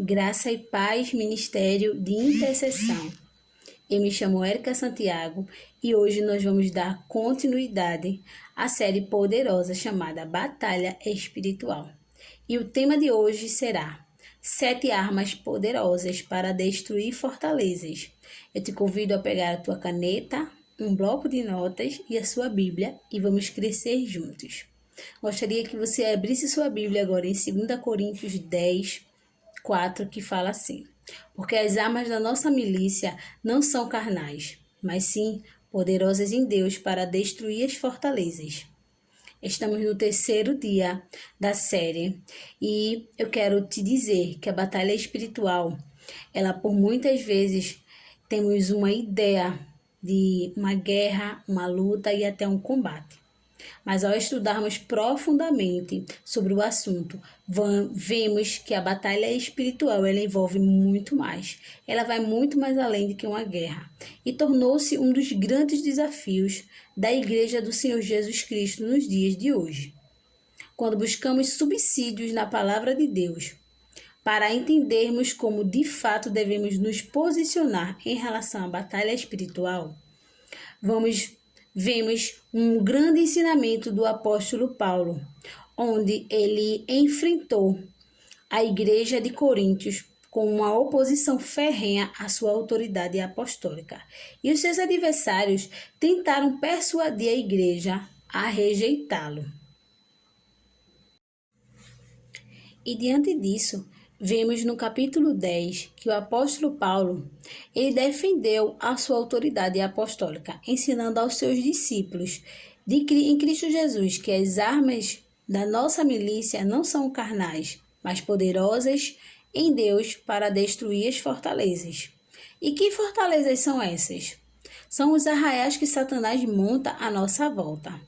Graça e Paz, Ministério de Intercessão. Eu me chamo Érica Santiago e hoje nós vamos dar continuidade à série poderosa chamada Batalha Espiritual. E o tema de hoje será 7 armas poderosas para destruir fortalezas. Eu te convido a pegar a tua caneta, um bloco de notas e a sua Bíblia e vamos crescer juntos. Gostaria que você abrisse sua Bíblia agora em 2 Coríntios 10, 4, que fala assim: porque as armas da nossa milícia não são carnais, mas sim poderosas em Deus para destruir as fortalezas. Estamos no 3º dia da série e eu quero te dizer que a batalha espiritual, ela por muitas vezes temos uma ideia de uma guerra, uma luta e até um combate. Mas ao estudarmos profundamente sobre o assunto, vemos que a batalha espiritual ela envolve muito mais. Ela vai muito mais além do que uma guerra. E tornou-se um dos grandes desafios da Igreja do Senhor Jesus Cristo nos dias de hoje. Quando buscamos subsídios na Palavra de Deus, para entendermos como de fato devemos nos posicionar em relação à batalha espiritual, vemos um grande ensinamento do apóstolo Paulo, onde ele enfrentou a igreja de Coríntios com uma oposição ferrenha à sua autoridade apostólica. E os seus adversários tentaram persuadir a igreja a rejeitá-lo. E diante disso, vemos no capítulo 10 que o apóstolo Paulo, ele defendeu a sua autoridade apostólica, ensinando aos seus discípulos em Cristo Jesus que as armas da nossa milícia não são carnais, mas poderosas em Deus para destruir as fortalezas. E que fortalezas são essas? São os arraiais que Satanás monta à nossa volta.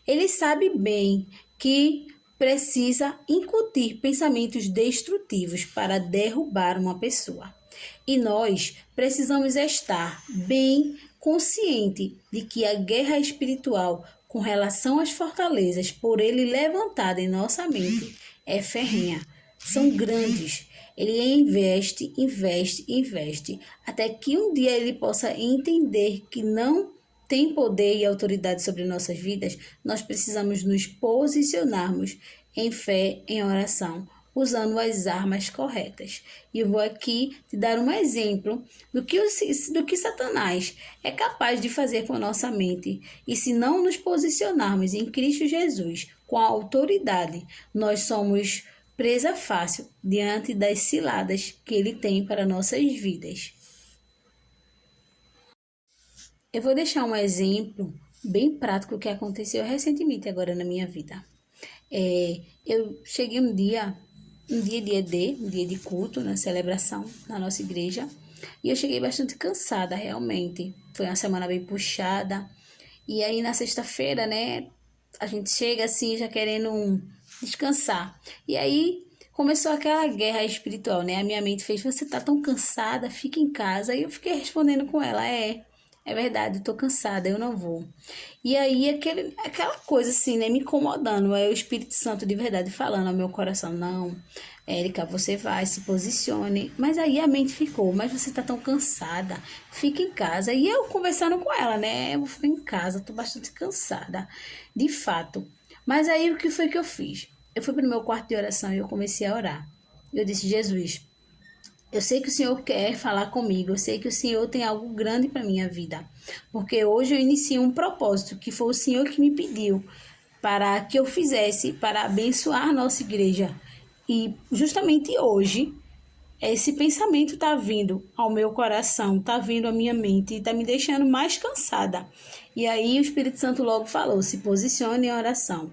Ele sabe bem que precisa incutir pensamentos destrutivos para derrubar uma pessoa. E nós precisamos estar bem consciente de que a guerra espiritual com relação às fortalezas por ele levantada em nossa mente é ferrenha. São grandes. Ele investe, até que um dia ele possa entender que não tem poder e autoridade sobre nossas vidas. Nós precisamos nos posicionarmos em fé, em oração, usando as armas corretas. E eu vou aqui te dar um exemplo do que Satanás é capaz de fazer com a nossa mente. E se não nos posicionarmos em Cristo Jesus com a autoridade, nós somos presa fácil diante das ciladas que ele tem para nossas vidas. Eu vou deixar um exemplo bem prático que aconteceu recentemente agora na minha vida. Eu cheguei um dia de culto, na celebração na nossa igreja, e eu cheguei bastante cansada, realmente. Foi uma semana bem puxada, e aí na sexta-feira, né, a gente chega assim já querendo descansar. E aí começou aquela guerra espiritual, né? A minha mente fez: você tá tão cansada, fica em casa. E eu fiquei respondendo com ela: é verdade, eu tô cansada, eu não vou. E aí, aquela coisa assim, né, me incomodando. Aí o Espírito Santo de verdade falando ao meu coração: não, Érica, você vai, se posicione. Mas aí a mente ficou: mas você tá tão cansada, fica em casa. E eu conversando com ela, né, eu vou ficar em casa, tô bastante cansada, de fato. Mas aí, o que foi que eu fiz? Eu fui pro meu quarto de oração e eu comecei a orar. Eu disse: Jesus, eu sei que o Senhor quer falar comigo, eu sei que o Senhor tem algo grande para minha vida, porque hoje eu iniciei um propósito que foi o Senhor que me pediu para que eu fizesse, para abençoar a nossa igreja. E justamente hoje, esse pensamento está vindo ao meu coração, está vindo à minha mente e está me deixando mais cansada. E aí o Espírito Santo logo falou: se posicione em oração.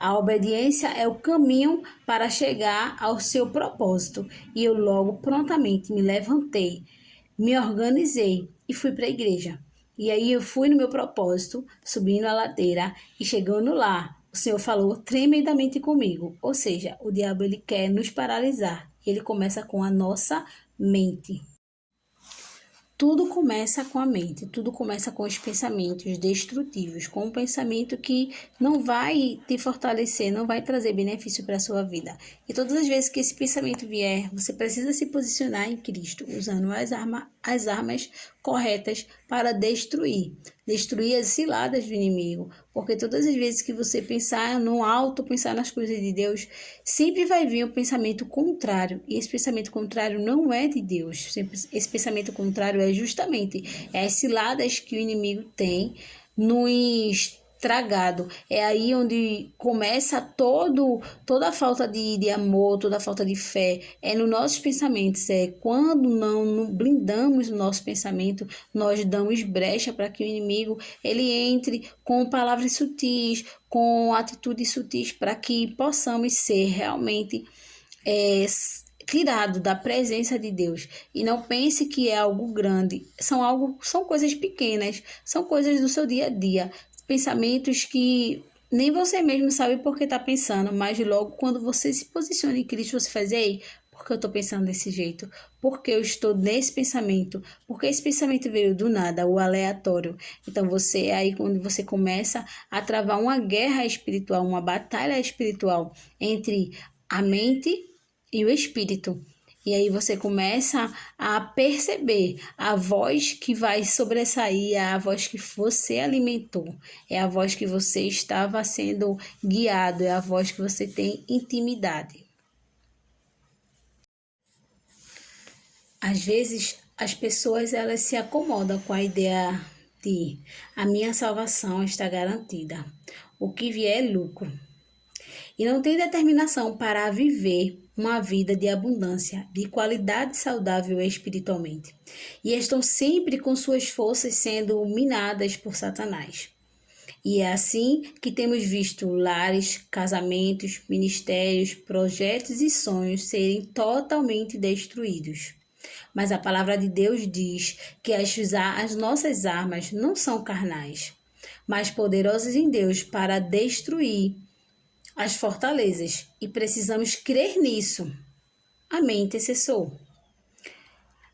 A obediência é o caminho para chegar ao seu propósito. E eu logo prontamente me levantei, me organizei e fui para a igreja. E aí eu fui no meu propósito, subindo a ladeira e chegando lá, o Senhor falou tremendamente comigo. Ou seja, o diabo ele quer nos paralisar. Ele começa com a nossa mente. Tudo começa com a mente, tudo começa com os pensamentos destrutivos, com um pensamento que não vai te fortalecer, não vai trazer benefício para a sua vida. E todas as vezes que esse pensamento vier, você precisa se posicionar em Cristo, usando as armas corretas para destruir as ciladas do inimigo. Porque todas as vezes que você pensar no alto, pensar nas coisas de Deus, sempre vai vir um pensamento contrário. E esse pensamento contrário não é de Deus. Esse pensamento contrário é justamente as ciladas que o inimigo tem nos tragado. É aí onde começa toda a falta de amor, toda a falta de fé. É nos nossos pensamentos. É quando não blindamos o nosso pensamento, nós damos brecha para que o inimigo ele entre com palavras sutis, com atitudes sutis, para que possamos ser realmente tirado da presença de Deus. E não pense que é algo grande. São coisas pequenas, são coisas do seu dia a dia. Pensamentos que nem você mesmo sabe por que está pensando, mas logo quando você se posiciona em Cristo, você faz, ei, por que eu estou pensando desse jeito? Por que eu estou nesse pensamento? Porque esse pensamento veio do nada, o aleatório. Então aí quando você começa a travar uma guerra espiritual, uma batalha espiritual entre a mente e o espírito. E aí você começa a perceber a voz que vai sobressair, é a voz que você alimentou, é a voz que você estava sendo guiado, é a voz que você tem intimidade. Às vezes, as pessoas elas se acomodam com a ideia de a minha salvação está garantida, o que vier é lucro. E não tem determinação para viver uma vida de abundância, de qualidade saudável espiritualmente. E estão sempre com suas forças sendo minadas por Satanás. E é assim que temos visto lares, casamentos, ministérios, projetos e sonhos serem totalmente destruídos. Mas a palavra de Deus diz que as nossas armas não são carnais, mas poderosas em Deus para destruir as fortalezas, e precisamos crer nisso. Amém, intercessor?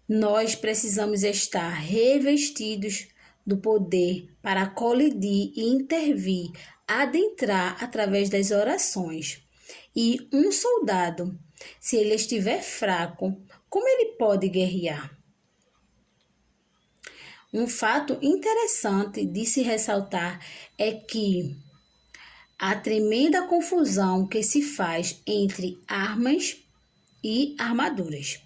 Nós precisamos estar revestidos do poder para colidir e intervir, adentrar através das orações. E um soldado, se ele estiver fraco, como ele pode guerrear? Um fato interessante de se ressaltar é que a tremenda confusão que se faz entre armas e armaduras.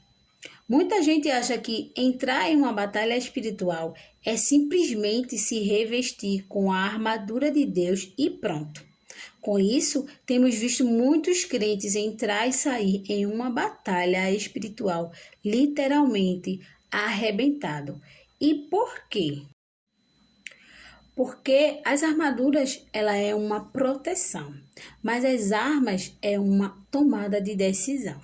Muita gente acha que entrar em uma batalha espiritual é simplesmente se revestir com a armadura de Deus e pronto. Com isso, temos visto muitos crentes entrar e sair em uma batalha espiritual literalmente arrebentado. E por quê? Porque as armaduras, ela é uma proteção, mas as armas é uma tomada de decisão.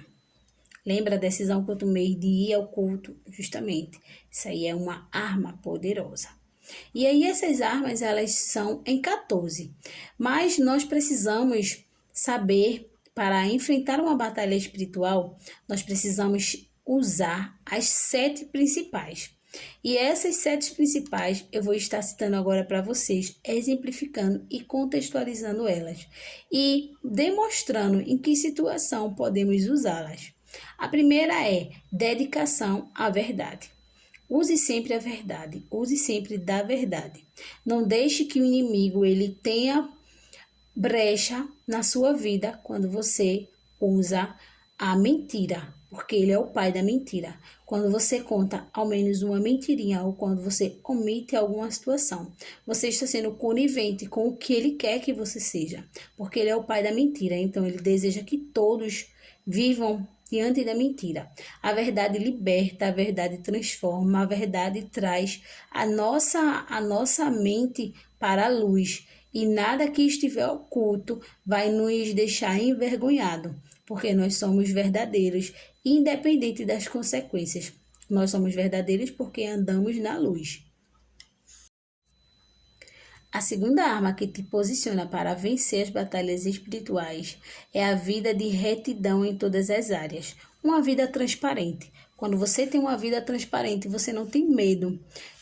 Lembra a decisão que eu tomei de ir ao culto? Justamente, isso aí é uma arma poderosa. E aí essas armas, elas são em 14, mas nós precisamos saber, para enfrentar uma batalha espiritual, nós precisamos usar as 7 principais. E essas 7 principais eu vou estar citando agora para vocês, exemplificando e contextualizando elas e demonstrando em que situação podemos usá-las. A primeira é dedicação à verdade. Use sempre a verdade, use sempre da verdade. Não deixe que o inimigo ele tenha brecha na sua vida quando você usa a mentira, porque ele é o pai da mentira. Quando você conta ao menos uma mentirinha ou quando você omite alguma situação, você está sendo conivente com o que ele quer que você seja, porque ele é o pai da mentira, então ele deseja que todos vivam diante da mentira. A verdade liberta, a verdade transforma, a verdade traz a nossa mente para a luz. E nada que estiver oculto vai nos deixar envergonhado, porque nós somos verdadeiros, independente das consequências. Nós somos verdadeiros porque andamos na luz. A segunda arma que te posiciona para vencer as batalhas espirituais é a vida de retidão em todas as áreas. uma vida transparente. Quando você tem uma vida transparente, você não tem medo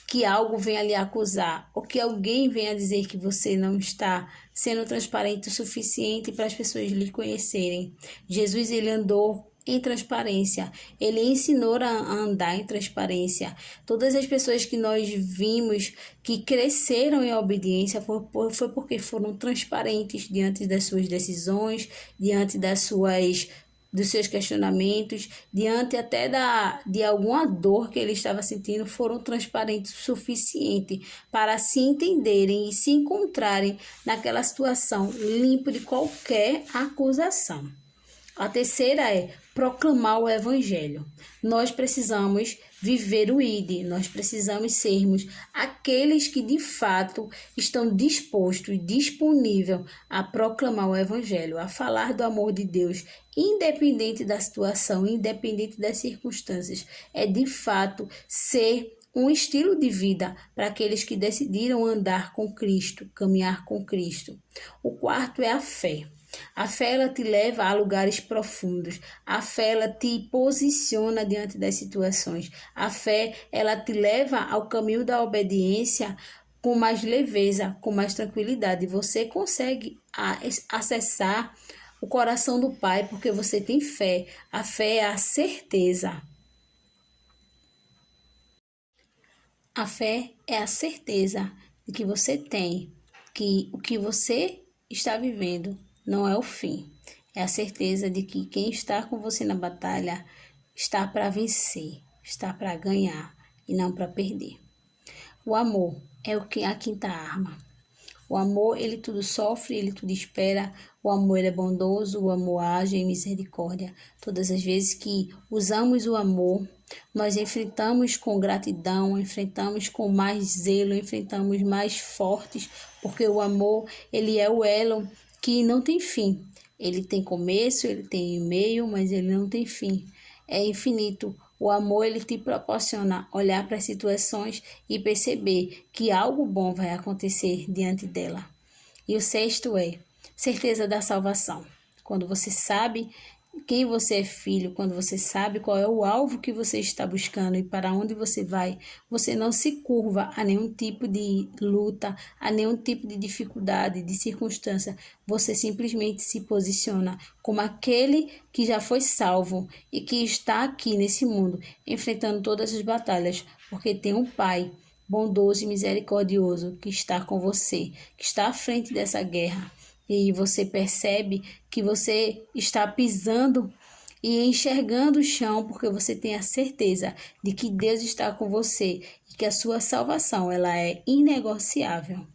que algo venha lhe acusar ou que alguém venha dizer que você não está sendo transparente o suficiente para as pessoas lhe conhecerem. Jesus, ele andou em transparência, ele ensinou a andar em transparência. Todas as pessoas que nós vimos que cresceram em obediência foi porque foram transparentes diante das suas decisões, diante dos seus questionamentos, diante até de alguma dor que ele estava sentindo, foram transparentes o suficiente para se entenderem e se encontrarem naquela situação, limpo de qualquer acusação. A terceira é proclamar o evangelho. Nós precisamos viver o ID, nós precisamos sermos aqueles que de fato estão dispostos e disponíveis a proclamar o evangelho, a falar do amor de Deus, independente da situação, independente das circunstâncias. É de fato ser um estilo de vida para aqueles que decidiram andar com Cristo, caminhar com Cristo. O quarto é a fé. A fé, ela te leva a lugares profundos. A fé, ela te posiciona diante das situações. A fé, ela te leva ao caminho da obediência com mais leveza, com mais tranquilidade. Você consegue acessar o coração do Pai porque você tem fé. A fé é a certeza. A fé é a certeza de que você tem, que o que você está vivendo não é o fim. É a certeza de que quem está com você na batalha está para vencer, está para ganhar e não para perder. O amor é a quinta arma. O amor, ele tudo sofre, ele tudo espera. O amor, ele é bondoso, o amor age em misericórdia. Todas as vezes que usamos o amor, nós enfrentamos com gratidão, enfrentamos com mais zelo, enfrentamos mais fortes, porque o amor, ele é o elo que não tem fim. Ele tem começo, ele tem meio, mas ele não tem fim. É infinito. O amor, ele te proporciona olhar para as situações e perceber que algo bom vai acontecer diante dela. E o sexto é certeza da salvação. Quando você sabe quem você é filho, quando você sabe qual é o alvo que você está buscando e para onde você vai, você não se curva a nenhum tipo de luta, a nenhum tipo de dificuldade, de circunstância. Você simplesmente se posiciona como aquele que já foi salvo e que está aqui nesse mundo, enfrentando todas as batalhas, porque tem um Pai bondoso e misericordioso que está com você, que está à frente dessa guerra. E você percebe que você está pisando e enxergando o chão porque você tem a certeza de que Deus está com você e que a sua salvação ela é inegociável.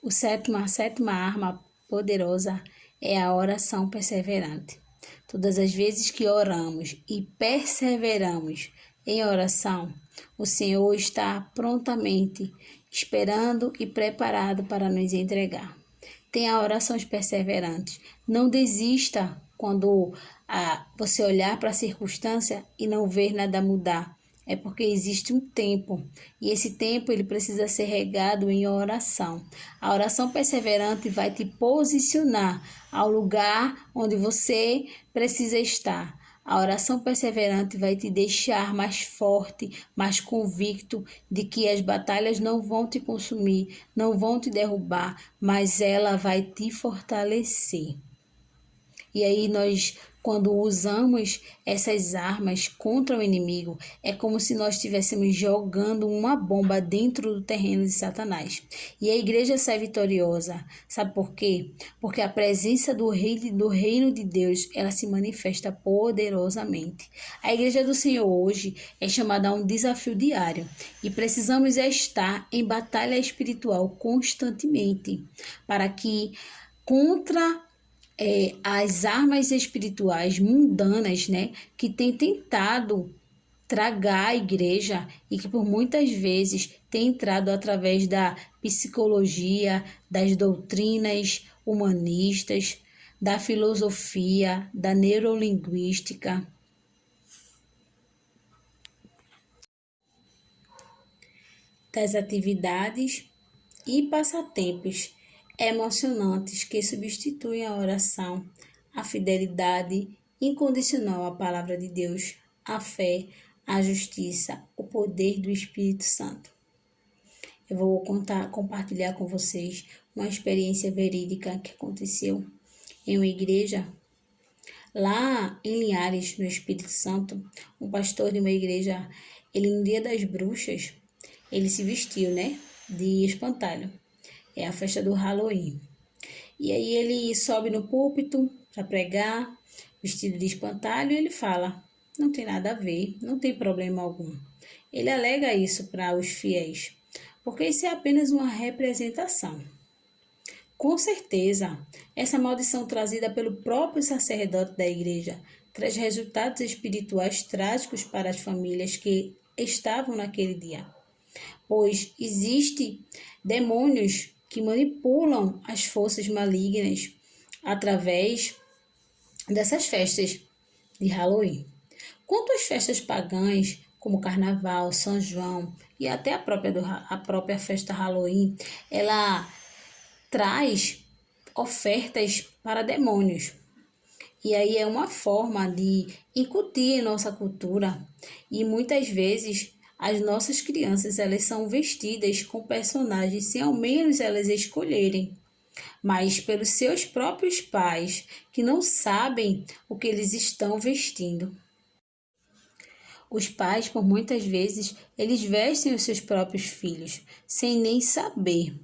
A sétima arma poderosa é a oração perseverante. Todas as vezes que oramos e perseveramos em oração, o Senhor está prontamente esperando e preparado para nos entregar. Tenha orações perseverantes. Não desista quando você olhar para a circunstância e não ver nada mudar. É porque existe um tempo, e esse tempo ele precisa ser regado em oração. A oração perseverante vai te posicionar ao lugar onde você precisa estar. A oração perseverante vai te deixar mais forte, mais convicto de que as batalhas não vão te consumir, não vão te derrubar, mas ela vai te fortalecer. E aí nós, quando usamos essas armas contra o inimigo, é como se nós estivéssemos jogando uma bomba dentro do terreno de Satanás. E a igreja sai vitoriosa. Sabe por quê? Porque a presença do reino de Deus, ela se manifesta poderosamente. A igreja do Senhor hoje é chamada a um desafio diário. E precisamos estar em batalha espiritual constantemente. Para que contra as armas espirituais mundanas, né, que tem tentado tragar a igreja e que por muitas vezes tem entrado através da psicologia, das doutrinas humanistas, da filosofia, da neurolinguística. Das atividades e passatempos emocionantes que substituem a oração, a fidelidade incondicional à palavra de Deus, a fé, a justiça, o poder do Espírito Santo. Eu vou compartilhar com vocês uma experiência verídica que aconteceu em uma igreja. Lá em Linhares, no Espírito Santo, um pastor de uma igreja, ele no dia das bruxas, ele se vestiu, de espantalho. É a festa do Halloween. E aí ele sobe no púlpito para pregar, vestido de espantalho, e ele fala, não tem nada a ver, não tem problema algum. Ele alega isso para os fiéis, porque isso é apenas uma representação. Com certeza, essa maldição trazida pelo próprio sacerdote da igreja traz resultados espirituais trágicos para as famílias que estavam naquele dia, pois existem demônios que manipulam as forças malignas através dessas festas de Halloween. Quanto às festas pagãs, como Carnaval, São João e até a própria festa Halloween, ela traz ofertas para demônios. E aí é uma forma de incutir em nossa cultura. E muitas vezes as nossas crianças elas são vestidas com personagens sem ao menos elas escolherem, mas pelos seus próprios pais que não sabem o que eles estão vestindo. Os pais, por muitas vezes, eles vestem os seus próprios filhos sem nem saber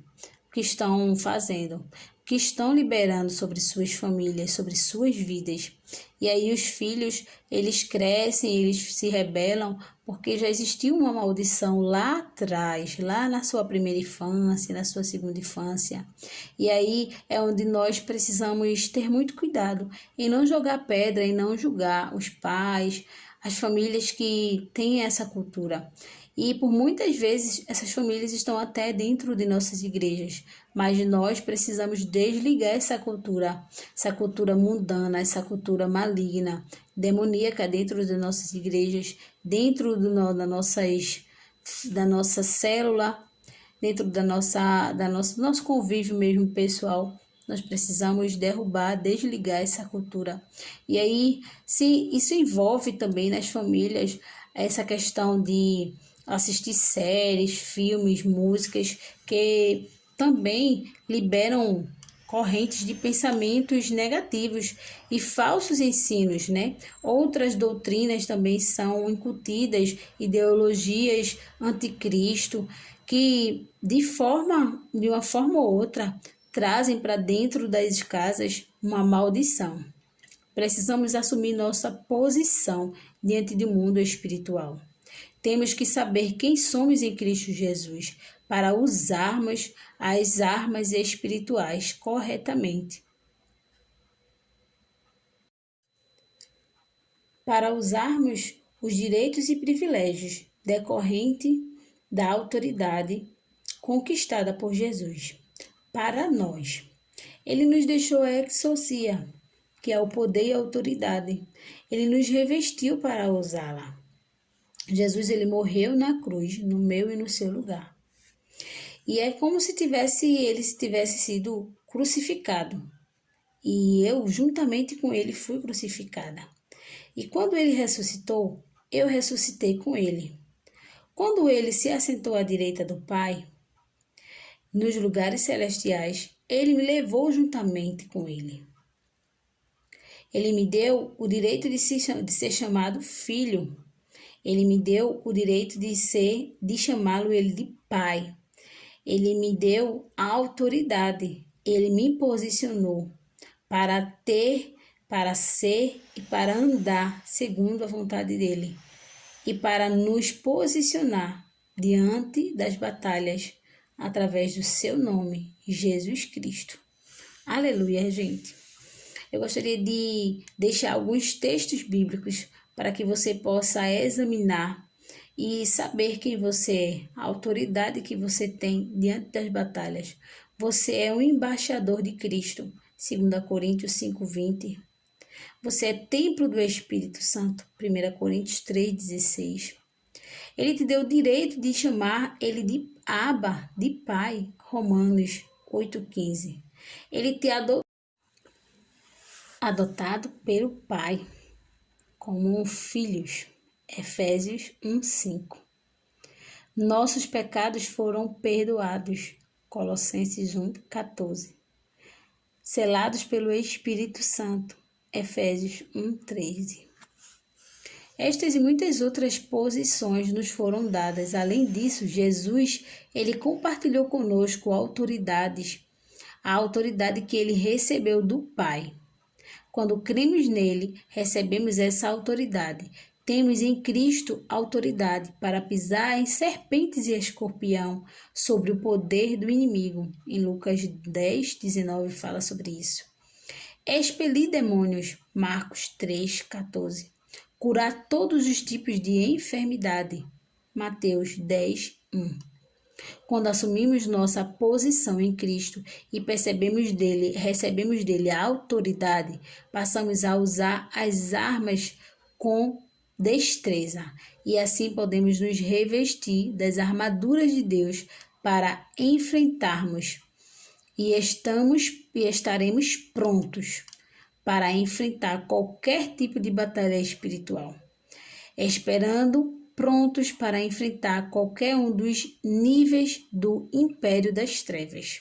o que estão fazendo, o que estão liberando sobre suas famílias, sobre suas vidas. E aí os filhos, eles crescem, eles se rebelam, porque já existiu uma maldição lá atrás, lá na sua primeira infância, na sua segunda infância. E aí é onde nós precisamos ter muito cuidado em não jogar pedra, em não julgar os pais, as famílias que têm essa cultura. E por muitas vezes essas famílias estão até dentro de nossas igrejas, mas nós precisamos desligar essa cultura mundana, essa cultura maligna, demoníaca dentro de nossas igrejas, dentro da nossa célula, dentro nosso convívio mesmo pessoal. Nós precisamos derrubar, desligar essa cultura. E aí, se isso envolve também nas famílias essa questão de assistir séries, filmes, músicas que também liberam correntes de pensamentos negativos e falsos ensinos, Outras doutrinas também são incutidas, ideologias anticristo, que de uma forma ou outra trazem para dentro das casas uma maldição. Precisamos assumir nossa posição diante do mundo espiritual. Temos que saber quem somos em Cristo Jesus para usarmos as armas espirituais corretamente. Para usarmos os direitos e privilégios decorrentes da autoridade conquistada por Jesus para nós. Ele nos deixou a exousia, que é o poder e a autoridade. Ele nos revestiu para usá-la. Jesus, ele morreu na cruz, no meu e no seu lugar. E é como se ele tivesse sido crucificado. E eu, juntamente com ele, fui crucificada. E quando ele ressuscitou, eu ressuscitei com ele. Quando ele se assentou à direita do Pai, nos lugares celestiais, ele me levou juntamente com ele. Ele me deu o direito de ser chamado filho. Ele me deu o direito de chamá-lo ele de pai. Ele me deu a autoridade. Ele me posicionou para ter, para ser e para andar segundo a vontade dele. E para nos posicionar diante das batalhas através do seu nome, Jesus Cristo. Aleluia, gente. Eu gostaria de deixar alguns textos bíblicos para que você possa examinar e saber quem você é, a autoridade que você tem diante das batalhas. Você é um embaixador de Cristo, 2 Coríntios 5:20. Você é templo do Espírito Santo, 1 Coríntios 3:16. Ele te deu o direito de chamar ele de Abba, de Pai, Romanos 8:15. Ele te adotado pelo Pai como filhos. Efésios 1:5. Nossos pecados foram perdoados. Colossenses 1:14. Selados pelo Espírito Santo. Efésios 1:13. Estas e muitas outras posições nos foram dadas. Além disso, Jesus, ele compartilhou conosco a autoridade que ele recebeu do Pai. Quando cremos nele, recebemos essa autoridade. Temos em Cristo autoridade para pisar em serpentes e escorpião sobre o poder do inimigo. Em Lucas 10:19 fala sobre isso. Expelir demônios. Marcos 3:14. Curar todos os tipos de enfermidade. Mateus 10:1. Quando assumimos nossa posição em Cristo e recebemos dele a autoridade, passamos a usar as armas com destreza e assim podemos nos revestir das armaduras de Deus para enfrentarmos e estaremos prontos para enfrentar qualquer tipo de batalha espiritual, prontos para enfrentar qualquer um dos níveis do império das trevas.